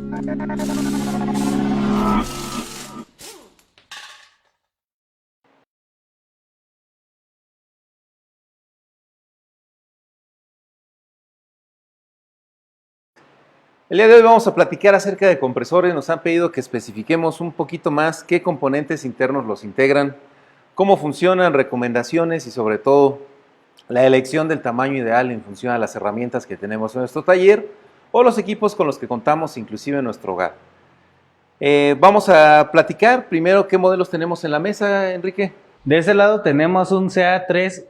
El día de hoy vamos a platicar acerca de compresores. Nos han pedido que especifiquemos un poquito más qué componentes internos los integran, cómo funcionan, recomendaciones y sobre todo la elección del tamaño ideal en función a las herramientas que tenemos en nuestro taller o los equipos con los que contamos inclusive en nuestro hogar. Vamos a platicar primero qué modelos tenemos en la mesa, Enrique. De este lado tenemos un CA3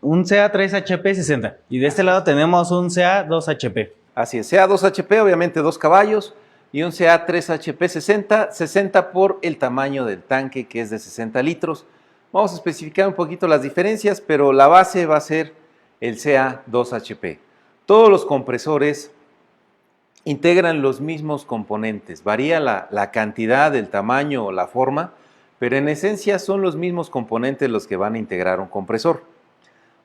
HP60 y de este lado tenemos un CA2 HP. Así es, CA2 HP, obviamente 2 caballos, y un CA3 HP 60 por el tamaño del tanque, que es de 60 litros. Vamos a especificar un poquito las diferencias, pero la base va a ser el CA2 HP. Todos los compresores integran los mismos componentes, varía la cantidad, el tamaño o la forma, pero en esencia son los mismos componentes los que van a integrar un compresor.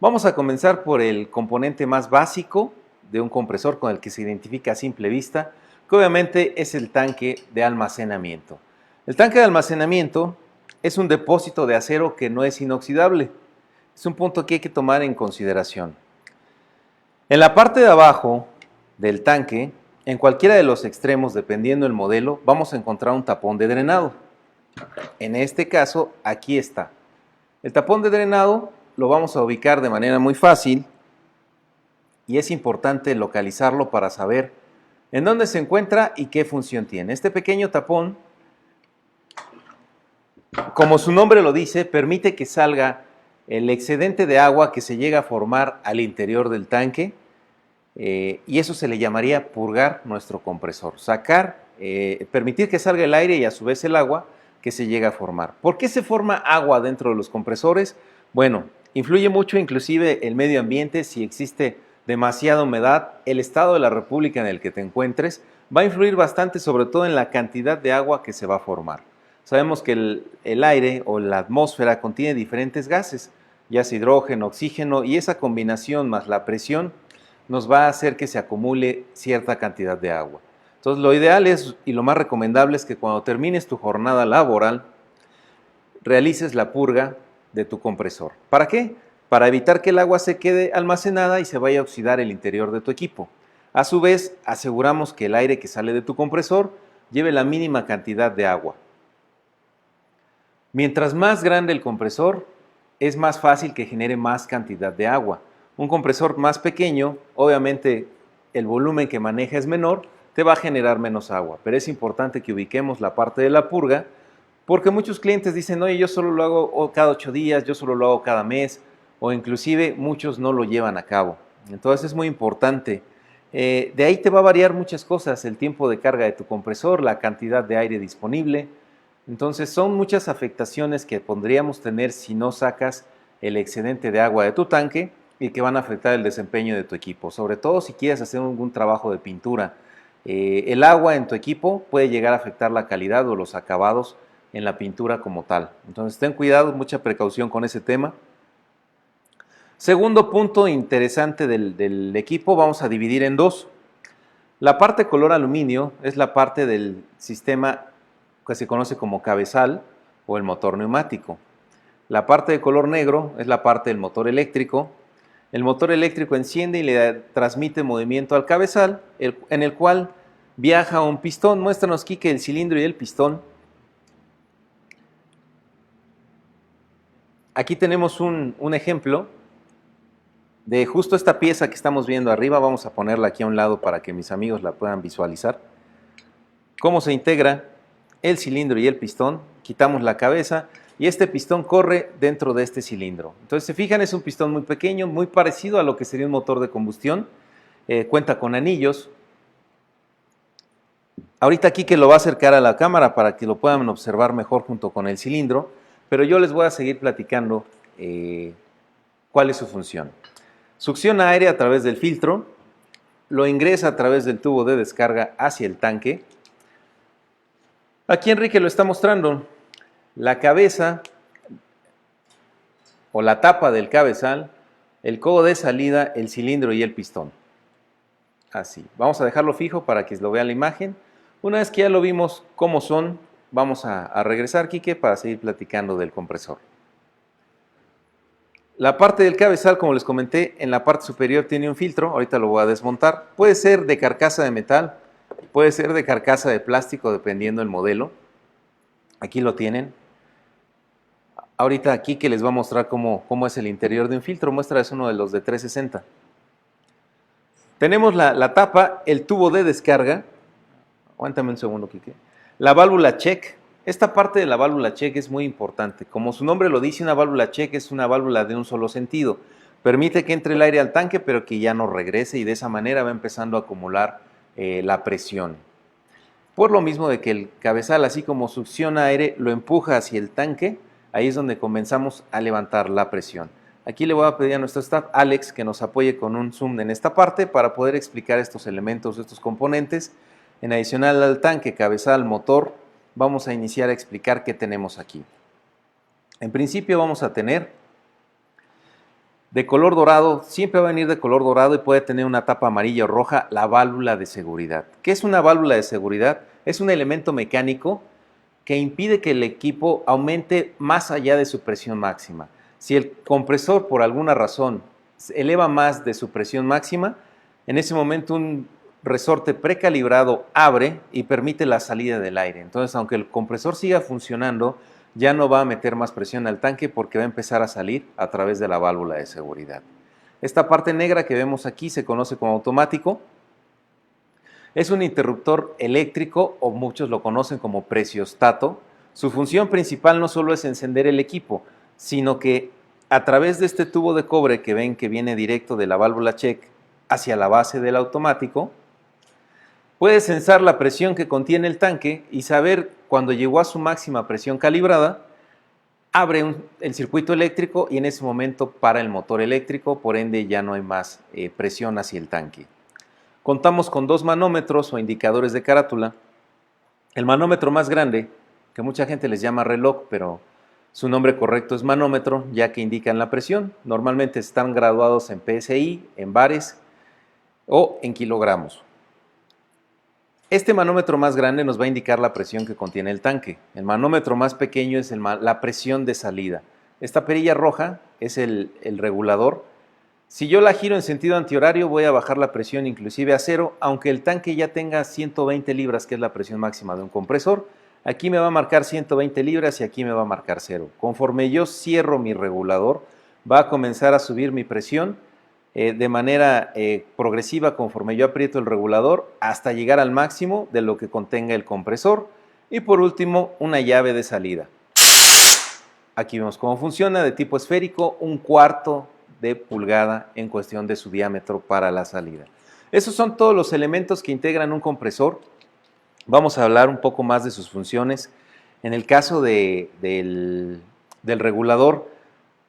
Vamos a comenzar por el componente más básico de un compresor con el que se identifica a simple vista, que obviamente es el tanque de almacenamiento. El tanque de almacenamiento es un depósito de acero que no es inoxidable. Es un punto que hay que tomar en consideración. En la parte de abajo del tanque, en cualquiera de los extremos, dependiendo del modelo, vamos a encontrar un tapón de drenado. En este caso, aquí está. El tapón de drenado lo vamos a ubicar de manera muy fácil y es importante localizarlo para saber en dónde se encuentra y qué función tiene. Este pequeño tapón, como su nombre lo dice, permite que salga el excedente de agua que se llega a formar al interior del tanque y eso se le llamaría purgar nuestro compresor. Sacar, permitir que salga el aire y a su vez el agua que se llega a formar. ¿Por qué se forma agua dentro de los compresores? Bueno, influye mucho inclusive el medio ambiente. Si existe demasiada humedad, el estado de la república en el que te encuentres va a influir bastante, sobre todo en la cantidad de agua que se va a formar. Sabemos que el aire o la atmósfera contiene diferentes gases, ya sea hidrógeno, oxígeno, y esa combinación más la presión nos va a hacer que se acumule cierta cantidad de agua. Entonces lo ideal es, y lo más recomendable es que cuando termines tu jornada laboral, realices la purga de tu compresor. ¿Para qué? Para evitar que el agua se quede almacenada y se vaya a oxidar el interior de tu equipo. A su vez, aseguramos que el aire que sale de tu compresor lleve la mínima cantidad de agua. Mientras más grande el compresor, es más fácil que genere más cantidad de agua. Un compresor más pequeño, obviamente el volumen que maneja es menor, te va a generar menos agua, pero es importante que ubiquemos la parte de la purga, porque muchos clientes dicen, oye, yo solo lo hago cada 8 días, yo solo lo hago cada mes, o inclusive muchos no lo llevan a cabo. Entonces es muy importante. De ahí te va a variar muchas cosas, el tiempo de carga de tu compresor, la cantidad de aire disponible. Entonces son muchas afectaciones que podríamos tener si no sacas el excedente de agua de tu tanque y que van a afectar el desempeño de tu equipo, sobre todo si quieres hacer algún trabajo de pintura. El agua en tu equipo puede llegar a afectar la calidad o los acabados en la pintura como tal. Entonces ten cuidado, mucha precaución con ese tema. Segundo punto interesante del equipo, vamos a dividir en dos. La parte color aluminio es la parte del sistema que se conoce como cabezal o el motor neumático. La parte de color negro es la parte del motor eléctrico. El motor eléctrico enciende y le transmite movimiento al cabezal, en el cual viaja un pistón. Muéstranos, Quique, el cilindro y el pistón. Aquí tenemos un ejemplo de justo esta pieza que estamos viendo arriba. Vamos a ponerla aquí a un lado para que mis amigos la puedan visualizar. Cómo se integra el cilindro y el pistón. Quitamos la cabeza y este pistón corre dentro de este cilindro. Entonces, se fijan, es un pistón muy pequeño, muy parecido a lo que sería un motor de combustión. Cuenta con anillos. Ahorita aquí que lo va a acercar a la cámara para que lo puedan observar mejor junto con el cilindro, pero yo les voy a seguir platicando cuál es su función. Succiona aire a través del filtro, lo ingresa a través del tubo de descarga hacia el tanque. Aquí Enrique lo está mostrando. La cabeza o la tapa del cabezal, el codo de salida, el cilindro y el pistón. Así. Vamos a dejarlo fijo para que lo vean la imagen. Una vez que ya lo vimos cómo son, vamos a regresar, Quique, para seguir platicando del compresor. La parte del cabezal, como les comenté, en la parte superior tiene un filtro, ahorita lo voy a desmontar. Puede ser de carcasa de metal, puede ser de carcasa de plástico, dependiendo del modelo. Aquí lo tienen. Ahorita aquí que les va a mostrar cómo es el interior de un filtro, muestra es uno de los de 360. Tenemos la tapa, el tubo de descarga. Aguántame un segundo, Quique. La válvula check. Esta parte de la válvula check es muy importante. Como su nombre lo dice, una válvula check es una válvula de un solo sentido. Permite que entre el aire al tanque, pero que ya no regrese y de esa manera va empezando a acumular la presión. Por lo mismo de que el cabezal, así como succiona aire, lo empuja hacia el tanque, ahí es donde comenzamos a levantar la presión. Aquí le voy a pedir a nuestro staff, Alex, que nos apoye con un zoom en esta parte para poder explicar estos elementos, estos componentes. En adicional al tanque, cabezal, motor, vamos a iniciar a explicar qué tenemos aquí. En principio vamos a tener de color dorado, siempre va a venir de color dorado y puede tener una tapa amarilla o roja, la válvula de seguridad. ¿Qué es una válvula de seguridad? Es un elemento mecánico que impide que el equipo aumente más allá de su presión máxima. Si el compresor por alguna razón eleva más de su presión máxima, en ese momento un resorte precalibrado abre y permite la salida del aire. Entonces, aunque el compresor siga funcionando, ya no va a meter más presión al tanque porque va a empezar a salir a través de la válvula de seguridad. Esta parte negra que vemos aquí se conoce como automático. Es un interruptor eléctrico o muchos lo conocen como presiostato. Su función principal no solo es encender el equipo, sino que a través de este tubo de cobre que ven que viene directo de la válvula check hacia la base del automático, puede sensar la presión que contiene el tanque y saber cuando llegó a su máxima presión calibrada, abre el circuito eléctrico y en ese momento para el motor eléctrico, por ende ya no hay más presión hacia el tanque. Contamos con dos manómetros o indicadores de carátula. El manómetro más grande, que mucha gente les llama reloj, pero su nombre correcto es manómetro, ya que indican la presión. Normalmente están graduados en PSI, en bares o en kilogramos. Este manómetro más grande nos va a indicar la presión que contiene el tanque. El manómetro más pequeño es la presión de salida. Esta perilla roja es el regulador. Si yo la giro en sentido antihorario, voy a bajar la presión inclusive a 0, aunque el tanque ya tenga 120 libras, que es la presión máxima de un compresor. Aquí me va a marcar 120 libras y aquí me va a marcar 0. Conforme yo cierro mi regulador, va a comenzar a subir mi presión de manera progresiva conforme yo aprieto el regulador hasta llegar al máximo de lo que contenga el compresor. Y por último, una llave de salida. Aquí vemos cómo funciona, de tipo esférico, 1/4 de pulgada en cuestión de su diámetro para la salida. Esos son todos los elementos que integran un compresor. Vamos a hablar un poco más de sus funciones. En el caso del regulador,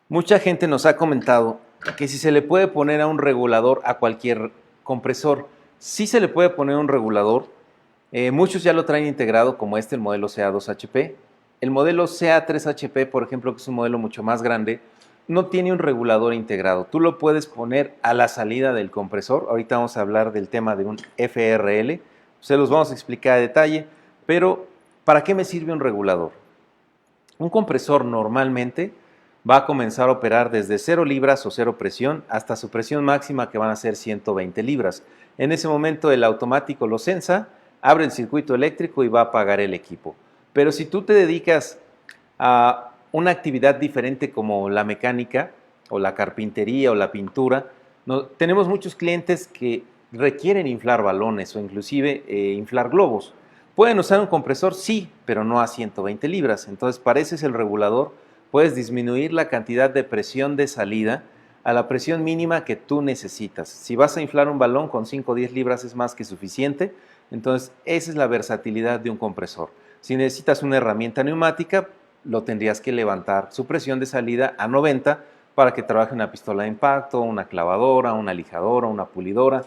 mucha gente nos ha comentado que si se le puede poner a un regulador a cualquier compresor. Sí se le puede poner un regulador. Muchos ya lo traen integrado, como el modelo CA2HP. El modelo CA3HP, por ejemplo, que es un modelo mucho más grande, no tiene un regulador integrado. Tú lo puedes poner a la salida del compresor. Ahorita vamos a hablar del tema de un FRL. Se los vamos a explicar a detalle, pero ¿para qué me sirve un regulador? Un compresor normalmente va a comenzar a operar desde 0 libras o 0 presión hasta su presión máxima, que van a ser 120 libras. En ese momento el automático lo sensa, abre el circuito eléctrico y va a apagar el equipo. Pero si tú te dedicas a una actividad diferente como la mecánica o la carpintería o la pintura, tenemos muchos clientes que requieren inflar balones o inclusive inflar globos. ¿Pueden usar un compresor? Sí, pero no a 120 libras. Entonces, para ese es el regulador. Puedes disminuir la cantidad de presión de salida a la presión mínima que tú necesitas. Si vas a inflar un balón con 5 o 10 libras es más que suficiente. Entonces, esa es la versatilidad de un compresor. Si necesitas una herramienta neumática, lo tendrías que levantar su presión de salida a 90 para que trabaje una pistola de impacto, una clavadora, una lijadora, una pulidora.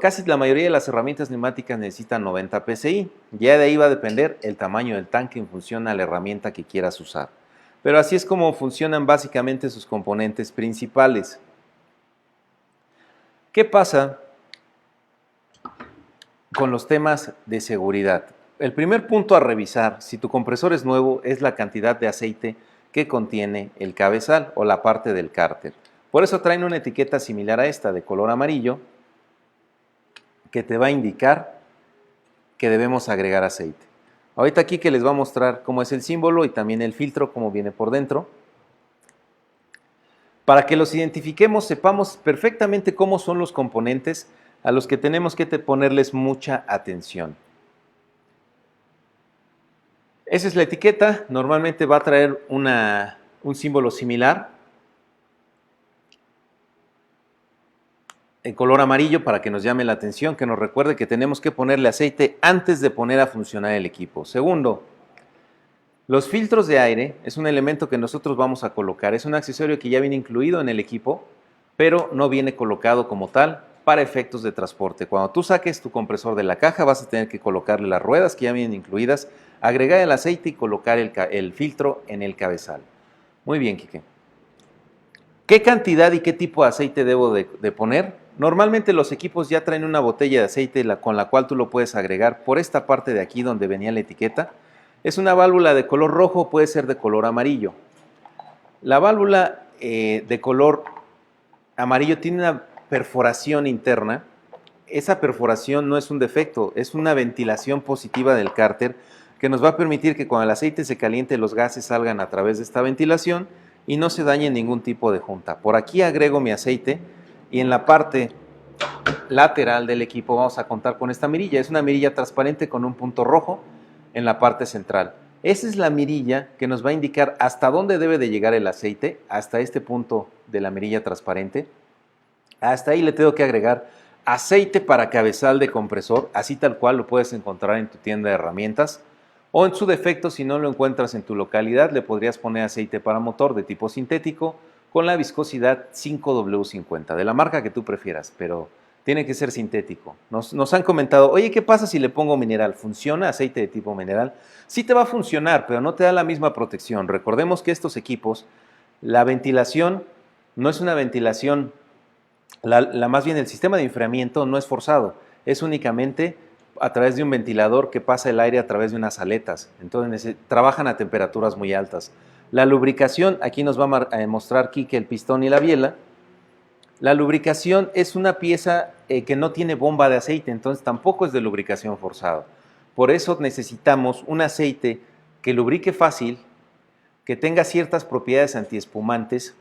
Casi la mayoría de las herramientas neumáticas necesitan 90 PSI. Ya de ahí va a depender el tamaño del tanque en función a la herramienta que quieras usar. Pero así es como funcionan básicamente sus componentes principales. ¿Qué pasa con los temas de seguridad. El primer punto a revisar, si tu compresor es nuevo, es la cantidad de aceite que contiene el cabezal o la parte del cárter. Por eso traen una etiqueta similar a esta, de color amarillo, que te va a indicar que debemos agregar aceite. Ahorita aquí que les va a mostrar cómo es el símbolo y también el filtro, cómo viene por dentro. Para que los identifiquemos, sepamos perfectamente cómo son los componentes a los que tenemos que ponerles mucha atención. Esa es la etiqueta, normalmente va a traer un símbolo similar, en color amarillo para que nos llame la atención, que nos recuerde que tenemos que ponerle aceite antes de poner a funcionar el equipo. Segundo, los filtros de aire es un elemento que nosotros vamos a colocar, es un accesorio que ya viene incluido en el equipo, pero no viene colocado como tal para efectos de transporte. Cuando tú saques tu compresor de la caja vas a tener que colocarle las ruedas que ya vienen incluidas, agregar el aceite y colocar el filtro en el cabezal. Muy bien, Quique. ¿Qué cantidad y qué tipo de aceite debo de poner? Normalmente los equipos ya traen una botella de aceite con la cual tú lo puedes agregar por esta parte de aquí donde venía la etiqueta. Es una válvula de color rojo, puede ser de color amarillo. La válvula de color amarillo tiene una perforación interna. Esa perforación no es un defecto, es una ventilación positiva del cárter que nos va a permitir que cuando el aceite se caliente los gases salgan a través de esta ventilación y no se dañe ningún tipo de junta. Por aquí agrego mi aceite y en la parte lateral del equipo vamos a contar con esta mirilla. Es una mirilla transparente con un punto rojo en la parte central. Esa es la mirilla que nos va a indicar hasta dónde debe de llegar el aceite, hasta este punto de la mirilla transparente. Hasta ahí le tengo que agregar aceite para cabezal de compresor, así tal cual lo puedes encontrar en tu tienda de herramientas. O en su defecto, si no lo encuentras en tu localidad, le podrías poner aceite para motor de tipo sintético con la viscosidad 5W50, de la marca que tú prefieras, pero tiene que ser sintético. Nos han comentado, oye, ¿qué pasa si le pongo mineral? ¿Funciona aceite de tipo mineral? Sí te va a funcionar, pero no te da la misma protección. Recordemos que estos equipos, la ventilación no es una ventilación, más bien el sistema de enfriamiento no es forzado, es únicamente a través de un ventilador que pasa el aire a través de unas aletas. Entonces trabajan a temperaturas muy altas. La lubricación, aquí nos va a mostrar Quique el pistón y la biela. La lubricación es una pieza que no tiene bomba de aceite, entonces tampoco es de lubricación forzada. Por eso necesitamos un aceite que lubrique fácil, que tenga ciertas propiedades antiespumantes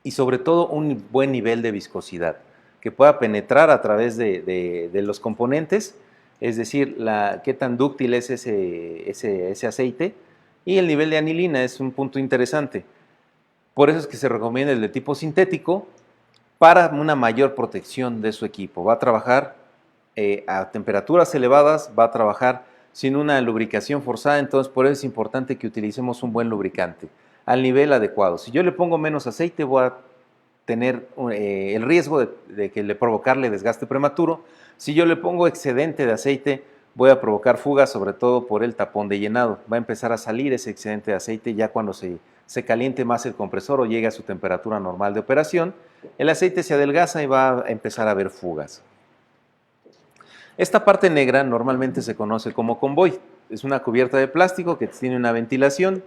y sobre todo un buen nivel de viscosidad, que pueda penetrar a través de los componentes, es decir, qué tan dúctil es ese aceite, y el nivel de anilina es un punto interesante. Por eso es que se recomienda el de tipo sintético para una mayor protección de su equipo. Va a trabajar a temperaturas elevadas, va a trabajar sin una lubricación forzada, entonces por eso es importante que utilicemos un buen lubricante al nivel adecuado. Si yo le pongo menos aceite, voy a tener el riesgo de que le provocarle desgaste prematuro. Si yo le pongo excedente de aceite, voy a provocar fugas, sobre todo por el tapón de llenado. Va a empezar a salir ese excedente de aceite ya cuando se caliente más el compresor o llegue a su temperatura normal de operación. El aceite se adelgaza y va a empezar a haber fugas. Esta parte negra normalmente se conoce como convoy. Es una cubierta de plástico que tiene una ventilación.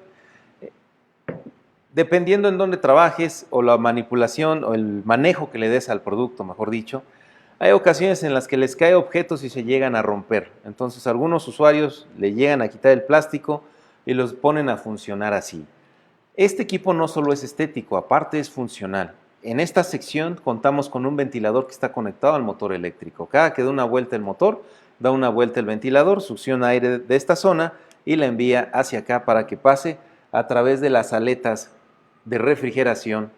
Dependiendo en dónde trabajes o la manipulación o el manejo que le des al producto, mejor dicho, hay ocasiones en las que les cae objetos y se llegan a romper. Entonces algunos usuarios le llegan a quitar el plástico y los ponen a funcionar así. Este equipo no solo es estético, aparte es funcional. En esta sección contamos con un ventilador que está conectado al motor eléctrico. Cada que da una vuelta el motor, da una vuelta el ventilador, succiona aire de esta zona y la envía hacia acá para que pase a través de las aletas de refrigeración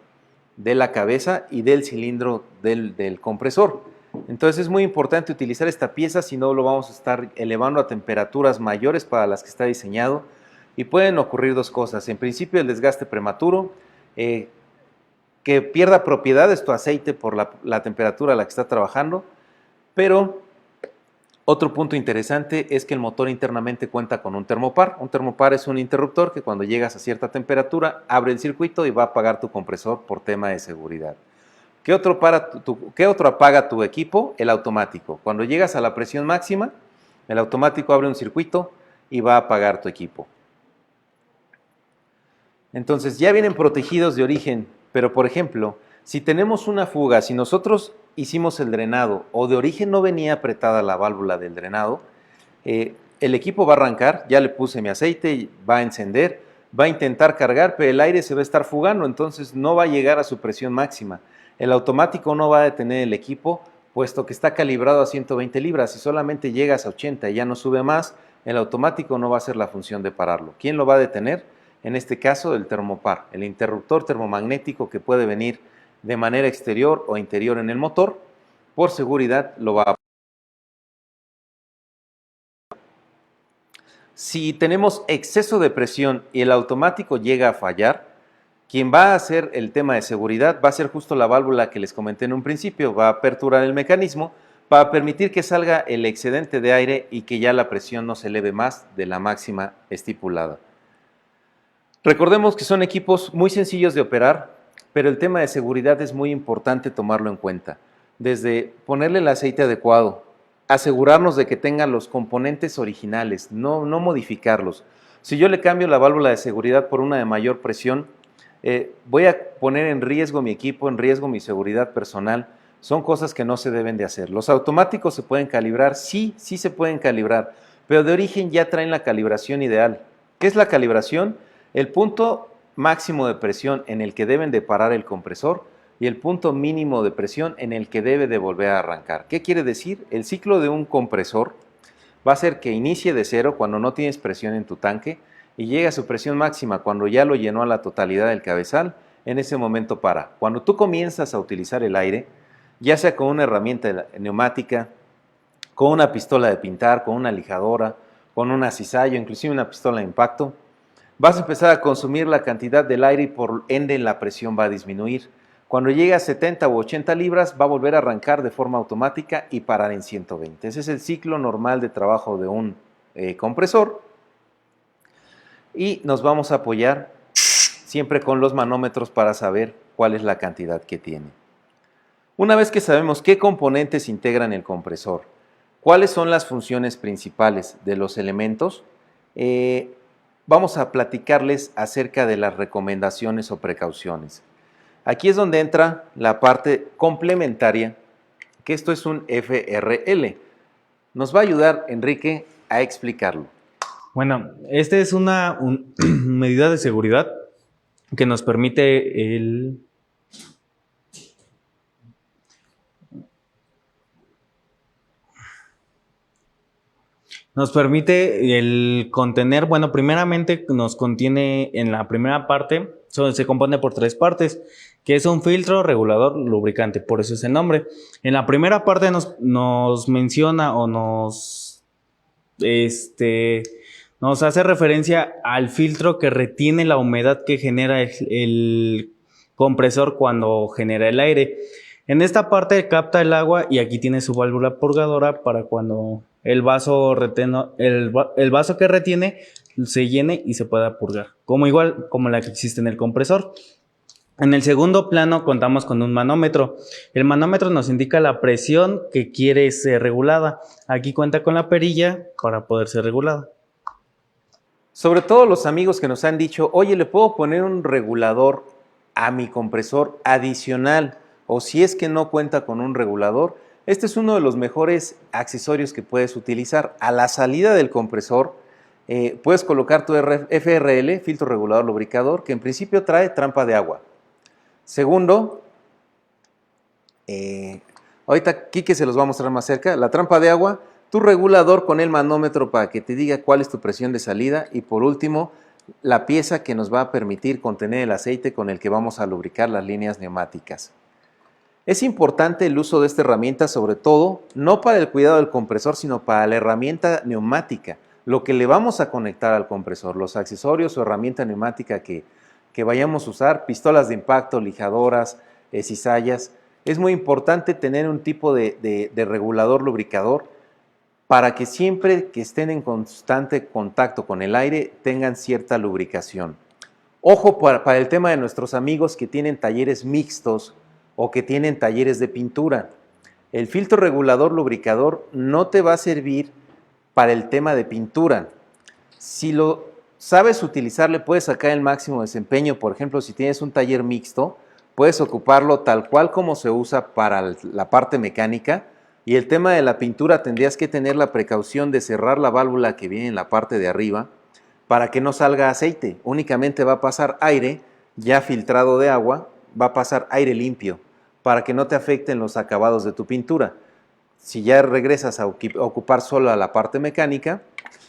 de la cabeza y del cilindro del compresor. Entonces es muy importante utilizar esta pieza, si no lo vamos a estar elevando a temperaturas mayores para las que está diseñado y pueden ocurrir dos cosas. En principio el desgaste prematuro, que pierda propiedades tu aceite por la temperatura a la que está trabajando, pero otro punto interesante es que el motor internamente cuenta con un termopar. Un termopar es un interruptor que cuando llegas a cierta temperatura abre el circuito y va a apagar tu compresor por tema de seguridad. ¿Qué otro apaga tu equipo? El automático. Cuando llegas a la presión máxima, el automático abre un circuito y va a apagar tu equipo. Entonces ya vienen protegidos de origen, pero por ejemplo, si tenemos una fuga, si nosotros hicimos el drenado o de origen no venía apretada la válvula del drenado, el equipo va a arrancar, ya le puse mi aceite, va a encender, va a intentar cargar, pero el aire se va a estar fugando, entonces no va a llegar a su presión máxima. El automático no va a detener el equipo, puesto que está calibrado a 120 libras. Si solamente llegas a 80 y ya no sube más, el automático no va a hacer la función de pararlo. ¿Quién lo va a detener? En este caso, el termopar, el interruptor termomagnético que puede venir de manera exterior o interior en el motor. Por seguridad lo va a... Si tenemos exceso de presión y el automático llega a fallar, quien va a hacer el tema de seguridad va a ser justo la válvula que les comenté en un principio, va a aperturar el mecanismo para permitir que salga el excedente de aire y que ya la presión no se eleve más de la máxima estipulada. Recordemos que son equipos muy sencillos de operar, pero el tema de seguridad es muy importante tomarlo en cuenta. Desde ponerle el aceite adecuado, asegurarnos de que tengan los componentes originales, no modificarlos. Si yo le cambio la válvula de seguridad por una de mayor presión, voy a poner en riesgo mi equipo, en riesgo mi seguridad personal. Son cosas que no se deben de hacer. Los automáticos se pueden calibrar, sí se pueden calibrar, pero de origen ya traen la calibración ideal. ¿Qué es la calibración? El punto máximo de presión en el que deben de parar el compresor y el punto mínimo de presión en el que debe de volver a arrancar. ¿Qué quiere decir? El ciclo de un compresor va a ser que inicie de cero cuando no tienes presión en tu tanque y llega a su presión máxima cuando ya lo llenó a la totalidad del cabezal. En ese momento para. Cuando tú comienzas a utilizar el aire, ya sea con una herramienta neumática, con una pistola de pintar, con una lijadora, con una cizalla, inclusive una pistola de impacto, vas a empezar a consumir la cantidad del aire y por ende la presión va a disminuir. Cuando llegue a 70 u 80 libras va a volver a arrancar de forma automática y parar en 120. Ese es el ciclo normal de trabajo de un compresor. Y nos vamos a apoyar siempre con los manómetros para saber cuál es la cantidad que tiene. Una vez que sabemos qué componentes integran el compresor, cuáles son las funciones principales de los elementos, vamos a platicarles acerca de las recomendaciones o precauciones. Aquí es donde entra la parte complementaria, que esto es un FRL. Nos va a ayudar Enrique a explicarlo. Bueno, esta es una medida de seguridad que nos permite el contener, bueno, primeramente nos contiene en la primera parte, se compone por 3 partes, que es un filtro, regulador, lubricante, por eso es el nombre. En la primera parte nos menciona o nos hace referencia al filtro que retiene la humedad que genera el compresor cuando genera el aire. En esta parte capta el agua y aquí tiene su válvula purgadora para cuando el vaso que retiene se llene y se pueda purgar, igual como la que existe en el compresor. En el segundo plano contamos con un manómetro. El manómetro nos indica la presión que quiere ser regulada. Aquí cuenta con la perilla para poder ser regulada. Sobre todo los amigos que nos han dicho, oye, ¿le puedo poner un regulador a mi compresor adicional? O si es que no cuenta con un regulador, este es uno de los mejores accesorios que puedes utilizar. A la salida del compresor puedes colocar tu FRL, filtro regulador lubricador, que en principio trae trampa de agua. Segundo, ahorita Quique se los va a mostrar más cerca, la trampa de agua, tu regulador con el manómetro para que te diga cuál es tu presión de salida y por último, la pieza que nos va a permitir contener el aceite con el que vamos a lubricar las líneas neumáticas. Es importante el uso de esta herramienta, sobre todo, no para el cuidado del compresor, sino para la herramienta neumática, lo que le vamos a conectar al compresor, los accesorios o herramienta neumática que vayamos a usar, pistolas de impacto, lijadoras, cizallas. Es muy importante tener un tipo de regulador lubricador para que siempre que estén en constante contacto con el aire tengan cierta lubricación. Ojo para el tema de nuestros amigos que tienen talleres mixtos o que tienen talleres de pintura. El filtro regulador lubricador no te va a servir para el tema de pintura. Si lo sabes utilizar, le puedes sacar el máximo desempeño. Por ejemplo, si tienes un taller mixto, puedes ocuparlo tal cual como se usa para la parte mecánica. Y el tema de la pintura, tendrías que tener la precaución de cerrar la válvula que viene en la parte de arriba para que no salga aceite. Únicamente va a pasar aire ya filtrado de agua, va a pasar aire limpio para que no te afecten los acabados de tu pintura. Si ya regresas a ocupar solo la parte mecánica,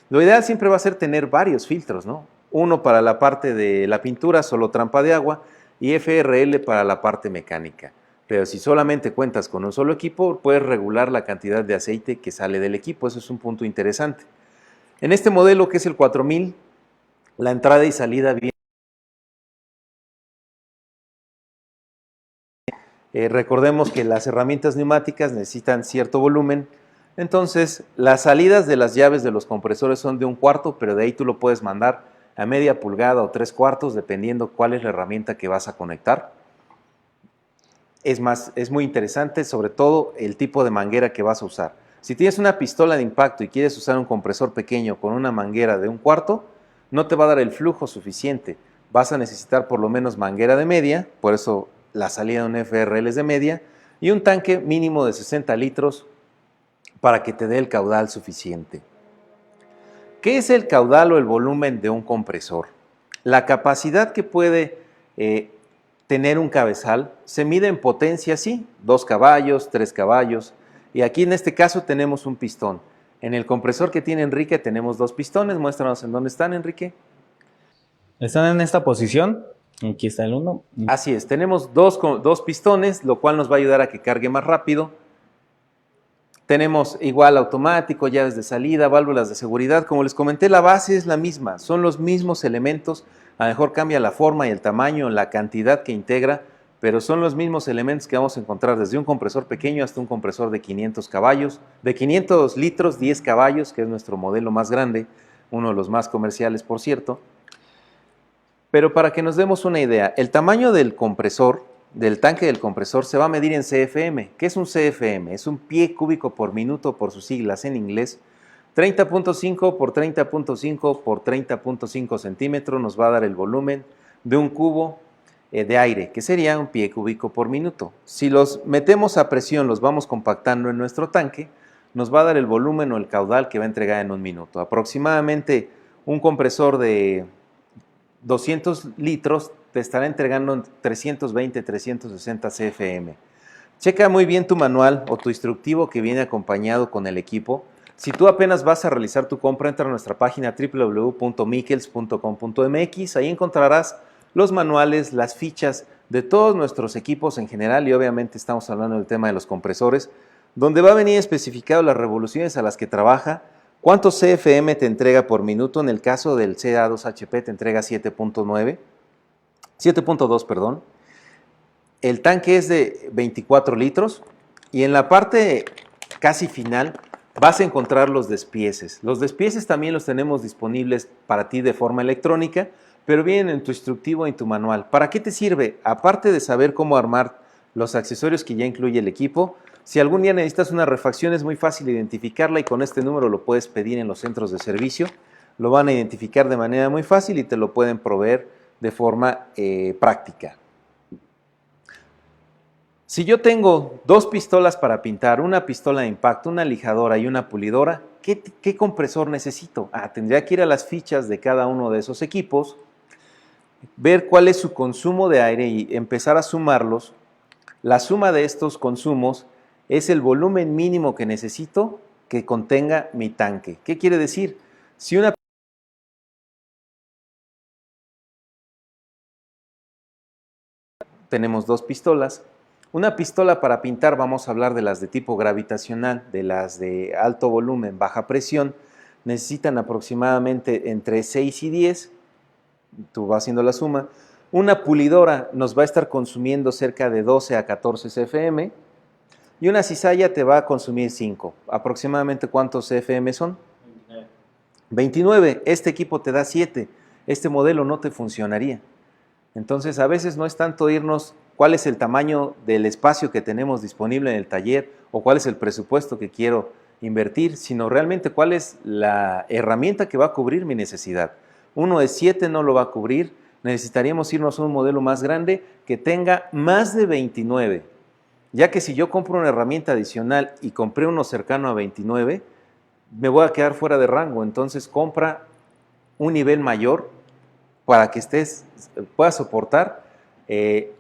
lo ideal siempre va a ser tener varios filtros, ¿no? Uno para la parte de la pintura, solo trampa de agua, y FRL para la parte mecánica. Pero si solamente cuentas con un solo equipo, puedes regular la cantidad de aceite que sale del equipo. Eso es un punto interesante. En este modelo, que es el 4000, la entrada y salida viene. Recordemos que las herramientas neumáticas necesitan cierto volumen. Entonces, las salidas de las llaves de los compresores son de 1/4, pero de ahí tú lo puedes mandar a media pulgada o 3/4, dependiendo cuál es la herramienta que vas a conectar. Es muy interesante, sobre todo el tipo de manguera que vas a usar. Si tienes una pistola de impacto y quieres usar un compresor pequeño con una manguera de 1/4, no te va a dar el flujo suficiente. Vas a necesitar por lo menos manguera de media, por eso la salida de un FRL es de media, y un tanque mínimo de 60 litros para que te dé el caudal suficiente. ¿Qué es el caudal o el volumen de un compresor? La capacidad que puede tener un cabezal se mide en potencia, sí, 2 caballos, 3 caballos, y aquí en este caso tenemos un pistón. En el compresor que tiene Enrique tenemos 2 pistones. Muéstranos en dónde están, Enrique. Están en esta posición. Aquí está el uno. Así es, tenemos dos pistones, lo cual nos va a ayudar a que cargue más rápido. Tenemos igual automático, llaves de salida, válvulas de seguridad. Como les comenté, la base es la misma, son los mismos elementos. A lo mejor cambia la forma y el tamaño, la cantidad que integra, pero son los mismos elementos que vamos a encontrar desde un compresor pequeño hasta un compresor de 500 caballos, de 500 litros, 10 caballos, que es nuestro modelo más grande, uno de los más comerciales, por cierto. Pero para que nos demos una idea, el tamaño del compresor, del tanque del compresor, se va a medir en CFM. ¿Qué es un CFM? Es un pie cúbico por minuto, por sus siglas en inglés. 30.5 por 30.5 por 30.5 centímetros nos va a dar el volumen de un cubo de aire, que sería un pie cúbico por minuto. Si los metemos a presión, los vamos compactando en nuestro tanque, nos va a dar el volumen o el caudal que va a entregar en un minuto. Aproximadamente un compresor de 200 litros te estará entregando 320, 360 CFM. Checa muy bien tu manual o tu instructivo que viene acompañado con el equipo. Si tú apenas vas a realizar tu compra, entra a nuestra página www.michels.com.mx. Ahí encontrarás los manuales, las fichas de todos nuestros equipos en general, y obviamente estamos hablando del tema de los compresores, donde va a venir especificado las revoluciones a las que trabaja, cuánto CFM te entrega por minuto. En el caso del CA2HP te entrega 7.2, perdón. El tanque es de 24 litros y en la parte casi final vas a encontrar los despieces. Los despieces también los tenemos disponibles para ti de forma electrónica, pero vienen en tu instructivo y en tu manual. ¿Para qué te sirve? Aparte de saber cómo armar los accesorios que ya incluye el equipo, si algún día necesitas una refacción es muy fácil identificarla y con este número lo puedes pedir en los centros de servicio. Lo van a identificar de manera muy fácil y te lo pueden proveer de forma práctica. Si yo tengo 2 pistolas para pintar, una pistola de impacto, una lijadora y una pulidora, ¿qué compresor necesito? Tendría que ir a las fichas de cada uno de esos equipos, ver cuál es su consumo de aire y empezar a sumarlos. La suma de estos consumos es el volumen mínimo que necesito que contenga mi tanque. ¿Qué quiere decir? Si tenemos 2 pistolas, una pistola para pintar, vamos a hablar de las de tipo gravitacional, de las de alto volumen, baja presión, necesitan aproximadamente entre 6 y 10, tú vas haciendo la suma. Una pulidora nos va a estar consumiendo cerca de 12 a 14 CFM y una cizalla te va a consumir 5. ¿Aproximadamente cuántos CFM son? 29. Este equipo te da 7. Este modelo no te funcionaría. Entonces, a veces no es tanto irnos cuál es el tamaño del espacio que tenemos disponible en el taller o cuál es el presupuesto que quiero invertir, sino realmente cuál es la herramienta que va a cubrir mi necesidad. Uno de 7 no lo va a cubrir, necesitaríamos irnos a un modelo más grande que tenga más de 29, ya que si yo compro una herramienta adicional y compré uno cercano a 29, me voy a quedar fuera de rango. Entonces compra un nivel mayor para que puedas soportar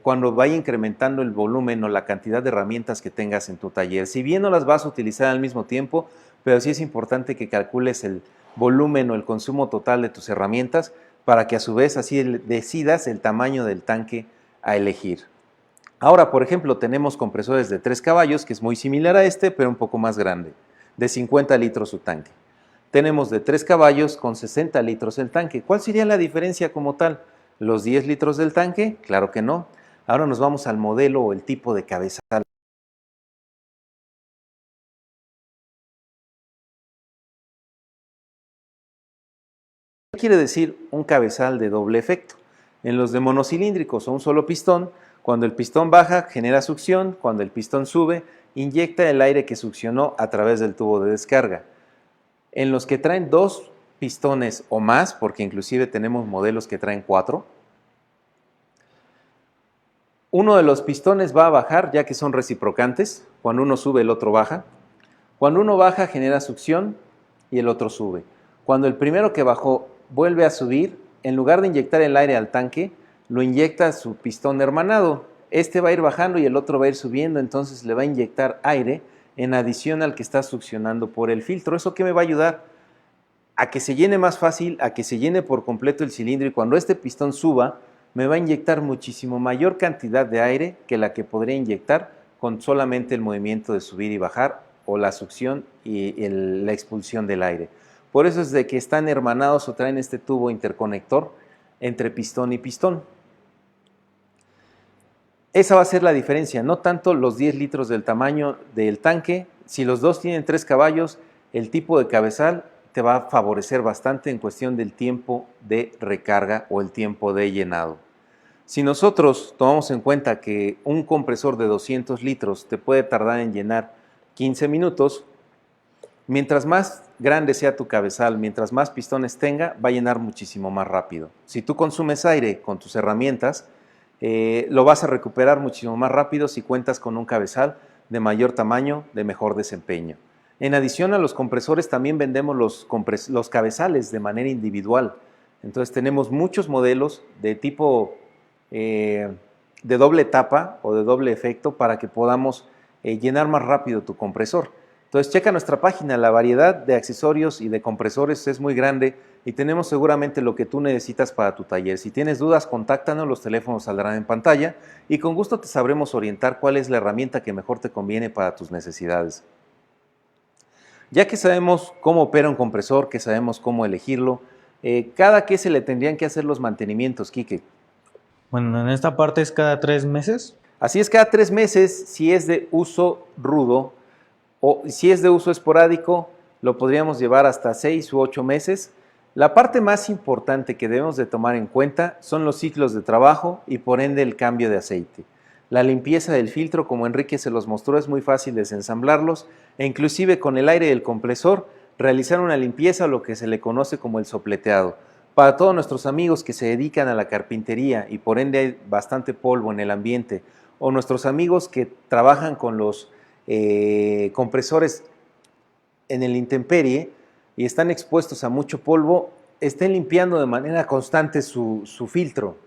cuando vaya incrementando el volumen o la cantidad de herramientas que tengas en tu taller. Si bien no las vas a utilizar al mismo tiempo, pero sí es importante que calcules el volumen o el consumo total de tus herramientas para que a su vez así decidas el tamaño del tanque a elegir. Ahora, por ejemplo, tenemos compresores de 3 caballos, que es muy similar a este, pero un poco más grande, de 50 litros su tanque. Tenemos de 3 caballos con 60 litros el tanque. ¿Cuál sería la diferencia como tal? ¿Los 10 litros del tanque? Claro que no. Ahora nos vamos al modelo o el tipo de cabezal. ¿Qué quiere decir un cabezal de doble efecto? En los de monocilíndricos o un solo pistón, cuando el pistón baja genera succión, cuando el pistón sube inyecta el aire que succionó a través del tubo de descarga. En los que traen 2 pistones o más, porque inclusive tenemos modelos que traen 4, uno de los pistones va a bajar ya que son reciprocantes, cuando uno sube el otro baja. Cuando uno baja genera succión y el otro sube. Cuando el primero que bajó vuelve a subir, en lugar de inyectar el aire al tanque, lo inyecta su pistón hermanado. Este va a ir bajando y el otro va a ir subiendo, entonces le va a inyectar aire en adición al que está succionando por el filtro. ¿Eso qué me va a ayudar? A que se llene más fácil, a que se llene por completo el cilindro y cuando este pistón suba, me va a inyectar muchísimo mayor cantidad de aire que la que podría inyectar con solamente el movimiento de subir y bajar o la succión y la expulsión del aire. Por eso es de que están hermanados o traen este tubo interconector entre pistón y pistón. Esa va a ser la diferencia, no tanto los 10 litros del tamaño del tanque. Si los dos tienen 3 caballos, el tipo de cabezal te va a favorecer bastante en cuestión del tiempo de recarga o el tiempo de llenado. Si nosotros tomamos en cuenta que un compresor de 200 litros te puede tardar en llenar 15 minutos, mientras más grande sea tu cabezal, mientras más pistones tenga, va a llenar muchísimo más rápido. Si tú consumes aire con tus herramientas, lo vas a recuperar muchísimo más rápido si cuentas con un cabezal de mayor tamaño, de mejor desempeño. En adición a los compresores, también vendemos los cabezales de manera individual. Entonces tenemos muchos modelos de tipo de doble etapa o de doble efecto para que podamos llenar más rápido tu compresor. Entonces checa nuestra página, la variedad de accesorios y de compresores es muy grande y tenemos seguramente lo que tú necesitas para tu taller. Si tienes dudas, contáctanos, los teléfonos saldrán en pantalla y con gusto te sabremos orientar cuál es la herramienta que mejor te conviene para tus necesidades. Ya que sabemos cómo opera un compresor, que sabemos cómo elegirlo, ¿cada qué se le tendrían que hacer los mantenimientos, Quique? Bueno, en esta parte es cada 3 meses. Así es, cada 3 meses, si es de uso rudo o si es de uso esporádico, lo podríamos llevar hasta 6 u 8 meses. La parte más importante que debemos de tomar en cuenta son los ciclos de trabajo y por ende el cambio de aceite. La limpieza del filtro, como Enrique se los mostró, es muy fácil desensamblarlos e inclusive con el aire del compresor realizar una limpieza, lo que se le conoce como el sopleteado. Para todos nuestros amigos que se dedican a la carpintería y por ende hay bastante polvo en el ambiente, o nuestros amigos que trabajan con los compresores en el intemperie y están expuestos a mucho polvo, estén limpiando de manera constante su filtro.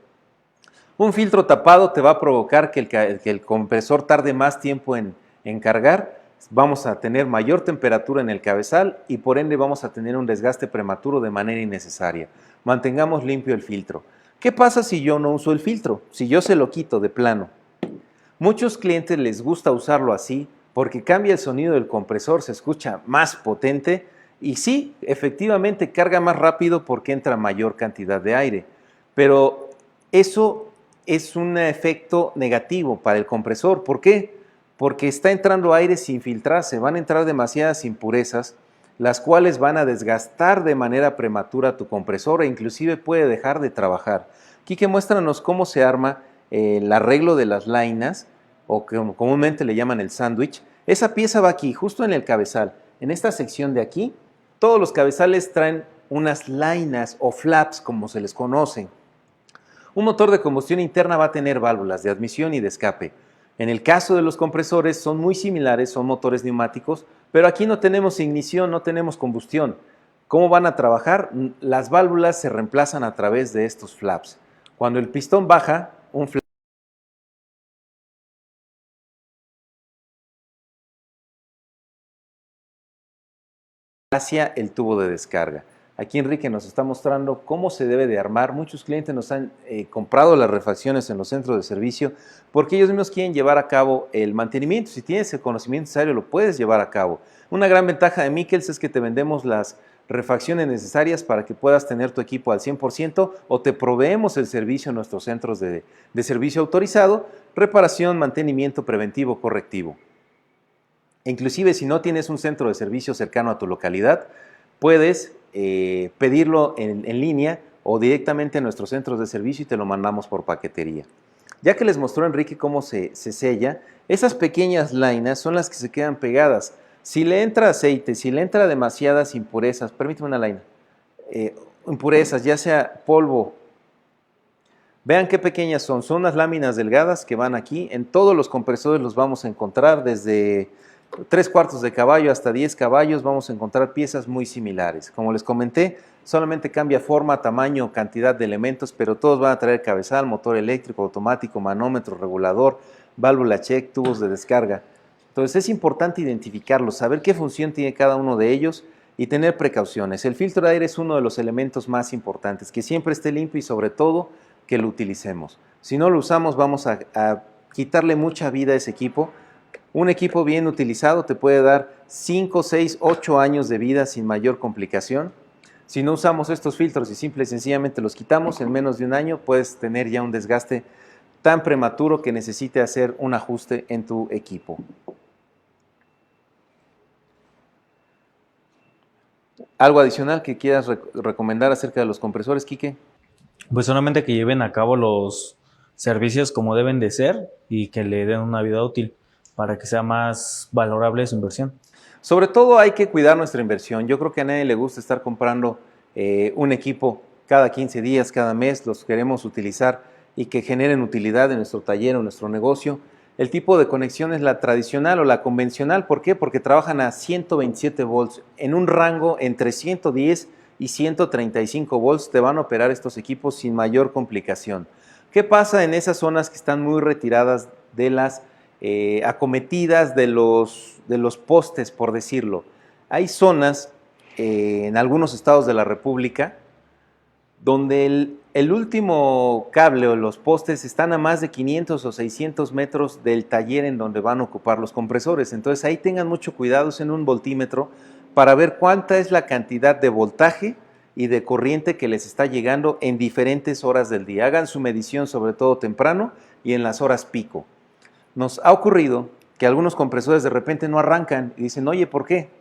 Un filtro tapado te va a provocar que el compresor tarde más tiempo en cargar, vamos a tener mayor temperatura en el cabezal y por ende vamos a tener un desgaste prematuro de manera innecesaria. Mantengamos limpio el filtro. ¿Qué pasa si yo no uso el filtro? Si yo se lo quito de plano. Muchos clientes les gusta usarlo así porque cambia el sonido del compresor, se escucha más potente y sí, efectivamente carga más rápido porque entra mayor cantidad de aire. Pero eso es un efecto negativo para el compresor. ¿Por qué? Porque está entrando aire sin filtrarse, van a entrar demasiadas impurezas, las cuales van a desgastar de manera prematura tu compresor e inclusive puede dejar de trabajar. Quique, muéstranos cómo se arma el arreglo de las lainas, o que comúnmente le llaman el sándwich. Esa pieza va aquí, justo en el cabezal. En esta sección de aquí, todos los cabezales traen unas lainas o flaps, como se les conoce. Un motor de combustión interna va a tener válvulas de admisión y de escape. En el caso de los compresores son muy similares, son motores neumáticos, pero aquí no tenemos ignición, no tenemos combustión. ¿Cómo van a trabajar? Las válvulas se reemplazan a través de estos flaps. Cuando el pistón baja, un flap hacia el tubo de descarga. Aquí Enrique nos está mostrando cómo se debe de armar. Muchos clientes nos han comprado las refacciones en los centros de servicio porque ellos mismos quieren llevar a cabo el mantenimiento. Si tienes el conocimiento necesario, lo puedes llevar a cabo. Una gran ventaja de Michels es que te vendemos las refacciones necesarias para que puedas tener tu equipo al 100% o te proveemos el servicio en nuestros centros de servicio autorizado, reparación, mantenimiento preventivo, correctivo. Inclusive si no tienes un centro de servicio cercano a tu localidad, puedes pedirlo en línea o directamente en nuestros centros de servicio y te lo mandamos por paquetería. Ya que les mostró Enrique cómo se sella, esas pequeñas lainas son las que se quedan pegadas. Si le entra aceite, si le entra demasiadas impurezas, permíteme una laina, impurezas, ya sea polvo, vean qué pequeñas son unas láminas delgadas que van aquí. En todos los compresores los vamos a encontrar desde 3/4 de caballo hasta 10 caballos, vamos a encontrar piezas muy similares. Como les comenté, solamente cambia forma, tamaño, cantidad de elementos, pero todos van a traer cabezal, motor eléctrico, automático, manómetro, regulador, válvula check, tubos de descarga. Entonces es importante identificarlos, saber qué función tiene cada uno de ellos y tener precauciones. El filtro de aire es uno de los elementos más importantes, que siempre esté limpio y sobre todo que lo utilicemos. Si no lo usamos vamos a quitarle mucha vida a ese equipo. Un equipo bien utilizado te puede dar 5, 6, 8 años de vida sin mayor complicación. Si no usamos estos filtros y simple y sencillamente los quitamos, en menos de un año puedes tener ya un desgaste tan prematuro que necesite hacer un ajuste en tu equipo. ¿Algo adicional que quieras recomendar acerca de los compresores, Quique? Pues solamente que lleven a cabo los servicios como deben de ser y que le den una vida útil para que sea más valorable su inversión. Sobre todo hay que cuidar nuestra inversión. Yo creo que a nadie le gusta estar comprando un equipo cada 15 días, cada mes. Los queremos utilizar y que generen utilidad en nuestro taller o nuestro negocio. El tipo de conexión es la tradicional o la convencional. ¿Por qué? Porque trabajan a 127 volts. En un rango entre 110 y 135 volts te van a operar estos equipos sin mayor complicación. ¿Qué pasa en esas zonas que están muy retiradas de las acometidas de los postes, por decirlo? Hay zonas en algunos estados de la República donde el último cable o los postes están a más de 500 o 600 metros del taller en donde van a ocupar los compresores. Entonces ahí tengan mucho cuidado en un voltímetro para ver cuánta es la cantidad de voltaje y de corriente que les está llegando en diferentes horas del día. Hagan su medición sobre todo temprano y en las horas pico. Nos ha ocurrido que algunos compresores de repente no arrancan y dicen, oye, ¿por qué?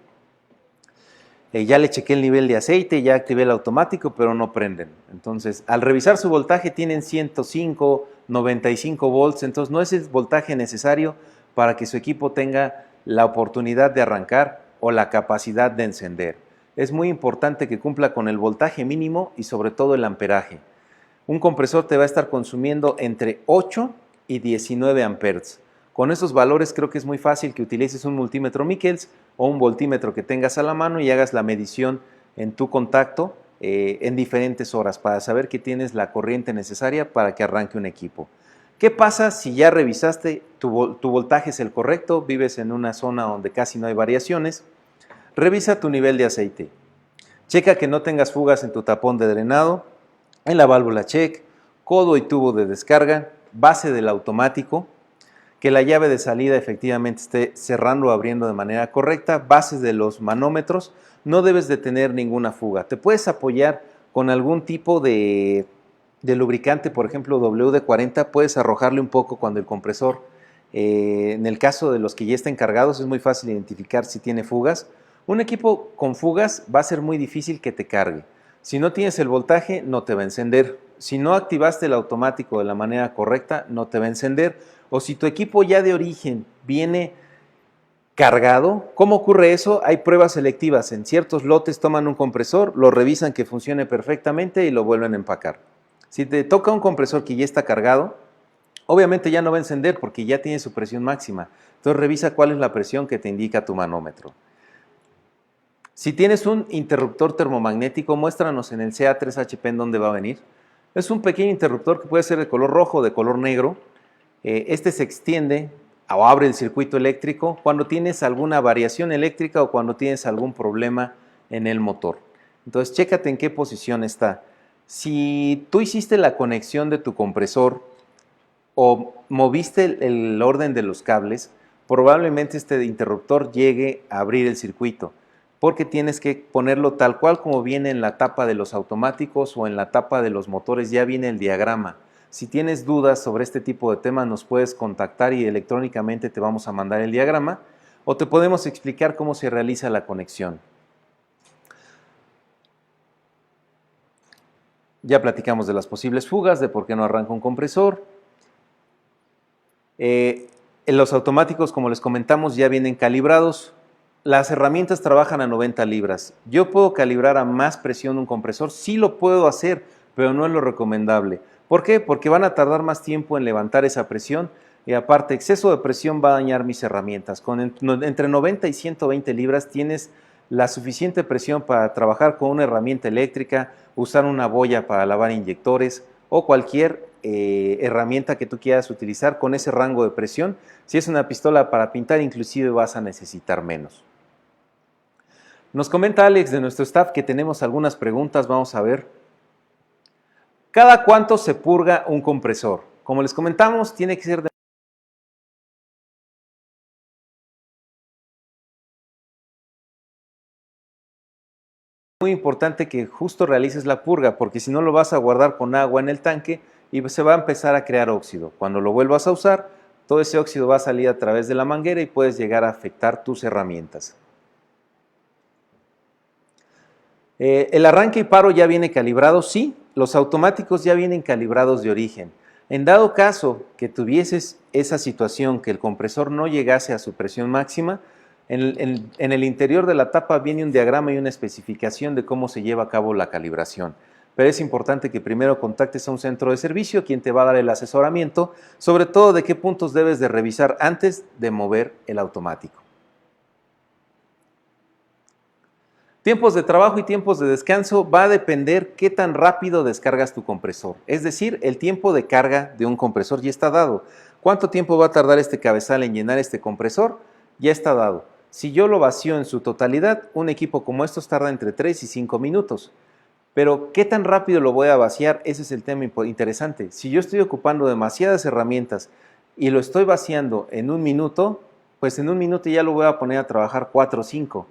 Ya le chequé el nivel de aceite, ya activé el automático, pero no prenden. Entonces, al revisar su voltaje tienen 105, 95 volts, entonces no es el voltaje necesario para que su equipo tenga la oportunidad de arrancar o la capacidad de encender. Es muy importante que cumpla con el voltaje mínimo y sobre todo el amperaje. Un compresor te va a estar consumiendo entre 8 y 19 amperes. Con esos valores creo que es muy fácil que utilices un multímetro Michels o un voltímetro que tengas a la mano y hagas la medición en tu contacto en diferentes horas para saber que tienes la corriente necesaria para que arranque un equipo. ¿Qué pasa si ya revisaste tu voltaje es el correcto, vives en una zona donde casi no hay variaciones? Revisa tu nivel de aceite. Checa que no tengas fugas en tu tapón de drenado, en la válvula check, codo y tubo de descarga, base del automático, que la llave de salida efectivamente esté cerrando o abriendo de manera correcta, bases de los manómetros, no debes de tener ninguna fuga. Te puedes apoyar con algún tipo de lubricante, por ejemplo WD-40, puedes arrojarle un poco cuando el compresor, en el caso de los que ya estén cargados, es muy fácil identificar si tiene fugas. Un equipo con fugas va a ser muy difícil que te cargue. Si no tienes el voltaje, no te va a encender. si no activaste el automático de la manera correcta, no te va a encender. O si tu equipo ya de origen viene cargado, ¿cómo ocurre eso? Hay pruebas selectivas. En ciertos lotes toman un compresor, lo revisan que funcione perfectamente y lo vuelven a empacar. Si te toca un compresor que ya está cargado, obviamente ya no va a encender porque ya tiene su presión máxima. Entonces revisa cuál es la presión que te indica tu manómetro. Si tienes un interruptor termomagnético, muéstranos en el CA3HP en dónde va a venir. Es un pequeño interruptor que puede ser de color rojo o de color negro. Este se extiende o abre el circuito eléctrico cuando tienes alguna variación eléctrica o cuando tienes algún problema en el motor. Entonces, chécate en qué posición está. Si tú hiciste la conexión de tu compresor o moviste el orden de los cables, probablemente este interruptor llegue a abrir el circuito, porque tienes que ponerlo tal cual como viene en la tapa de los automáticos o en la tapa de los motores, ya viene el diagrama. Si tienes dudas sobre este tipo de temas, nos puedes contactar y electrónicamente te vamos a mandar el diagrama o te podemos explicar cómo se realiza la conexión. Ya platicamos de las posibles fugas, de por qué no arranca un compresor. En los automáticos, como les comentamos, ya vienen calibrados. Las herramientas trabajan a 90 libras. ¿Yo puedo calibrar a más presión un compresor? Sí lo puedo hacer, pero no es lo recomendable. ¿Por qué? Porque van a tardar más tiempo en levantar esa presión y aparte, exceso de presión va a dañar mis herramientas. Entre 90 y 120 libras tienes la suficiente presión para trabajar con una herramienta eléctrica, usar una boya para lavar inyectores o cualquier herramienta que tú quieras utilizar con ese rango de presión. Si es una pistola para pintar, inclusive vas a necesitar menos. Nos comenta Alex de nuestro staff que tenemos algunas preguntas, vamos a ver. ¿Cada cuánto se purga un compresor? Como les comentamos, tiene que ser de muy importante que justo realices la purga, porque si no lo vas a guardar con agua en el tanque y se va a empezar a crear óxido. Cuando lo vuelvas a usar, todo ese óxido va a salir a través de la manguera y puedes llegar a afectar tus herramientas. ¿El arranque y paro ya viene calibrado? Sí, los automáticos ya vienen calibrados de origen. En dado caso que tuvieses esa situación, que el compresor no llegase a su presión máxima, en el interior de la tapa viene un diagrama y una especificación de cómo se lleva a cabo la calibración. Pero es importante que primero contactes a un centro de servicio, quien te va a dar el asesoramiento, sobre todo de qué puntos debes de revisar antes de mover el automático. Tiempos de trabajo y tiempos de descanso va a depender qué tan rápido descargas tu compresor. Es decir, el tiempo de carga de un compresor ya está dado. ¿Cuánto tiempo va a tardar este cabezal en llenar este compresor? Ya está dado. Si yo lo vacío en su totalidad, un equipo como estos tarda entre 3 y 5 minutos. Pero, ¿qué tan rápido lo voy a vaciar? Ese es el tema interesante. Si yo estoy ocupando demasiadas herramientas y lo estoy vaciando en un minuto, pues en un minuto ya lo voy a poner a trabajar 4 o 5.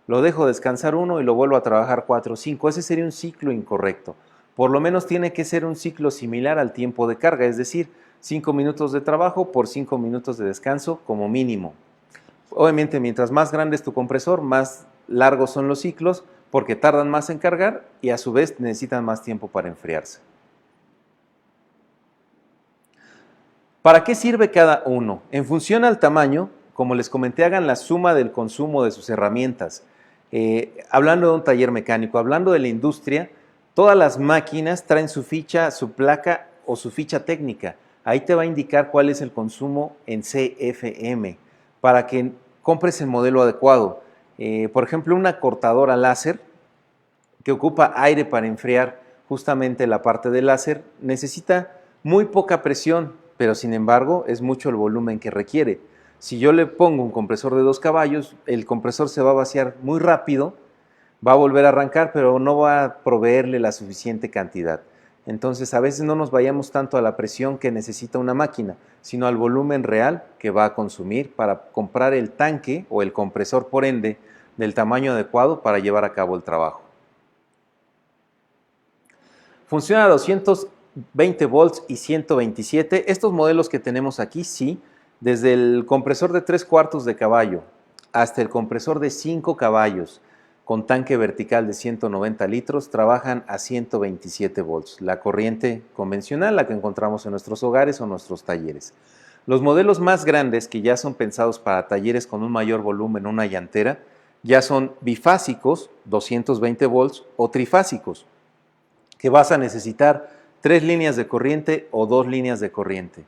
Lo dejo descansar 1 y lo vuelvo a trabajar 4 o 5. Ese sería un ciclo incorrecto. Por lo menos tiene que ser un ciclo similar al tiempo de carga, es decir, 5 minutos de trabajo por 5 minutos de descanso como mínimo. Obviamente, mientras más grande es tu compresor, más largos son los ciclos, porque tardan más en cargar y a su vez necesitan más tiempo para enfriarse. ¿Para qué sirve cada uno? En función al tamaño, como les comenté, hagan la suma del consumo de sus herramientas. Hablando de un taller mecánico, hablando de la industria, todas las máquinas traen su ficha, su placa o su ficha técnica. Ahí te va a indicar cuál es el consumo en CFM para que compres el modelo adecuado. Por ejemplo, una cortadora láser que ocupa aire para enfriar justamente la parte del láser necesita muy poca presión, pero sin embargo es mucho el volumen que requiere. Si yo le pongo un compresor de 2 caballos, el compresor se va a vaciar muy rápido, va a volver a arrancar, pero no va a proveerle la suficiente cantidad. Entonces, a veces no nos vayamos tanto a la presión que necesita una máquina, sino al volumen real que va a consumir para comprar el tanque o el compresor, por ende, del tamaño adecuado para llevar a cabo el trabajo. Funciona a 220 volts y 127. Estos modelos que tenemos aquí, sí, desde el compresor de 3/4 de caballo hasta el compresor de 5 caballos, con tanque vertical de 190 litros trabajan a 127 volts, la corriente convencional, la que encontramos en nuestros hogares o nuestros talleres. Los modelos más grandes, que ya son pensados para talleres con un mayor volumen, una llantera, ya son bifásicos, 220 volts, o trifásicos, que vas a necesitar 3 líneas de corriente o 2 líneas de corriente.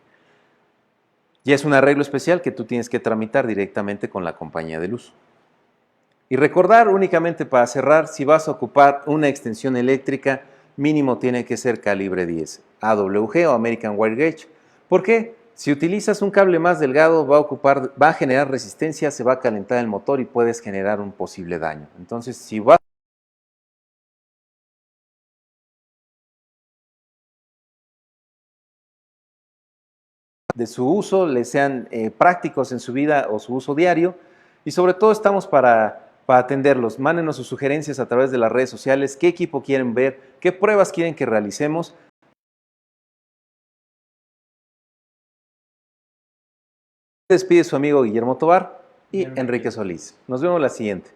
Y es un arreglo especial que tú tienes que tramitar directamente con la compañía de luz. Y recordar, únicamente para cerrar, si vas a ocupar una extensión eléctrica, mínimo tiene que ser calibre 10, AWG o American Wire Gauge. ¿Por qué? Si utilizas un cable más delgado va a generar resistencia, se va a calentar el motor y puedes generar un posible daño. Entonces, si vas de su uso, les sean prácticos en su vida o su uso diario, y sobre todo estamos para atenderlos. Mándenos sus sugerencias a través de las redes sociales, qué equipo quieren ver, qué pruebas quieren que realicemos. Despide su amigo Guillermo Tovar y Enrique Solís. Nos vemos la siguiente.